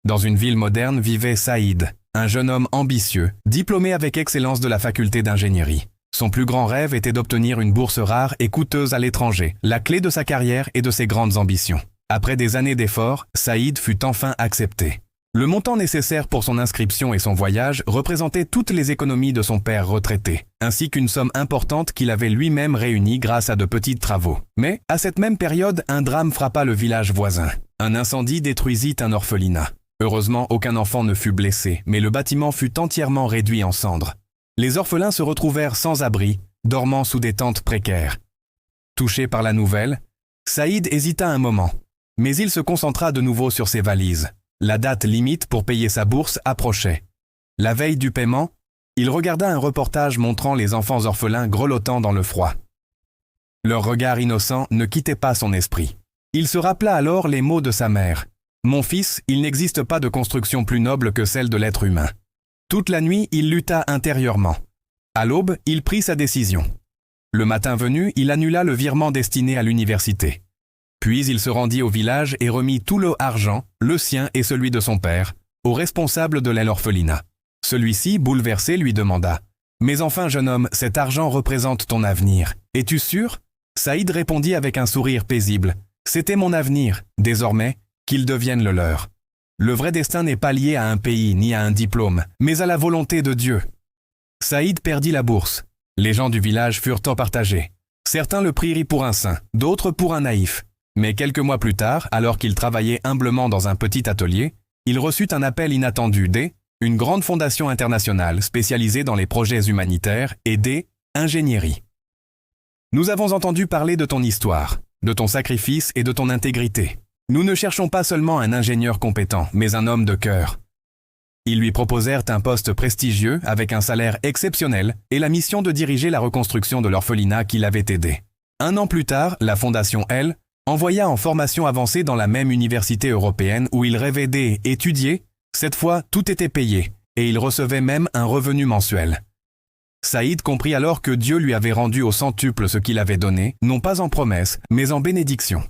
Dans une ville moderne vivait Saïd, un jeune homme ambitieux, diplômé avec excellence de la faculté d'ingénierie. Son plus grand rêve était d'obtenir une bourse rare et coûteuse à l'étranger, la clé de sa carrière et de ses grandes ambitions. Après des années d'efforts, Saïd fut enfin accepté. Le montant nécessaire pour son inscription et son voyage représentait toutes les économies de son père retraité, ainsi qu'une somme importante qu'il avait lui-même réunie grâce à de petits travaux. Mais, à cette même période, un drame frappa le village voisin. Un incendie détruisit un orphelinat. Heureusement, aucun enfant ne fut blessé, mais le bâtiment fut entièrement réduit en cendres. Les orphelins se retrouvèrent sans abri, dormant sous des tentes précaires. Touché par la nouvelle, Saïd hésita un moment, mais il se concentra de nouveau sur ses valises. La date limite pour payer sa bourse approchait. La veille du paiement, il regarda un reportage montrant les enfants orphelins grelottant dans le froid. Leur regard innocent ne quittait pas son esprit. Il se rappela alors les mots de sa mère. « Mon fils, il n'existe pas de construction plus noble que celle de l'être humain. » Toute la nuit, il lutta intérieurement. À l'aube, il prit sa décision. Le matin venu, il annula le virement destiné à l'université. Puis il se rendit au village et remit tout l'argent, le sien et celui de son père, au responsable de l'orphelinat. Celui-ci, bouleversé, lui demanda « Mais enfin, jeune homme, cet argent représente ton avenir. Es-tu sûr ?» Saïd répondit avec un sourire paisible « C'était mon avenir, désormais, qu'il devienne le leur. Le vrai destin n'est pas lié à un pays ni à un diplôme, mais à la volonté de Dieu. » Saïd perdit la bourse. Les gens du village furent partagés. Certains le prirent pour un saint, d'autres pour un naïf. Mais quelques mois plus tard, alors qu'il travaillait humblement dans un petit atelier, il reçut un appel inattendu une grande fondation internationale spécialisée dans les projets humanitaires et ingénierie. Nous avons entendu parler de ton histoire, de ton sacrifice et de ton intégrité. Nous ne cherchons pas seulement un ingénieur compétent, mais un homme de cœur. Ils lui proposèrent un poste prestigieux avec un salaire exceptionnel et la mission de diriger la reconstruction de l'orphelinat qui l'avait aidé. Un an plus tard, la fondation, elle, envoya en formation avancée dans la même université européenne où il rêvait d'étudier. Cette fois, tout était payé, et il recevait même un revenu mensuel. Saïd comprit alors que Dieu lui avait rendu au centuple ce qu'il avait donné, non pas en promesse, mais en bénédiction.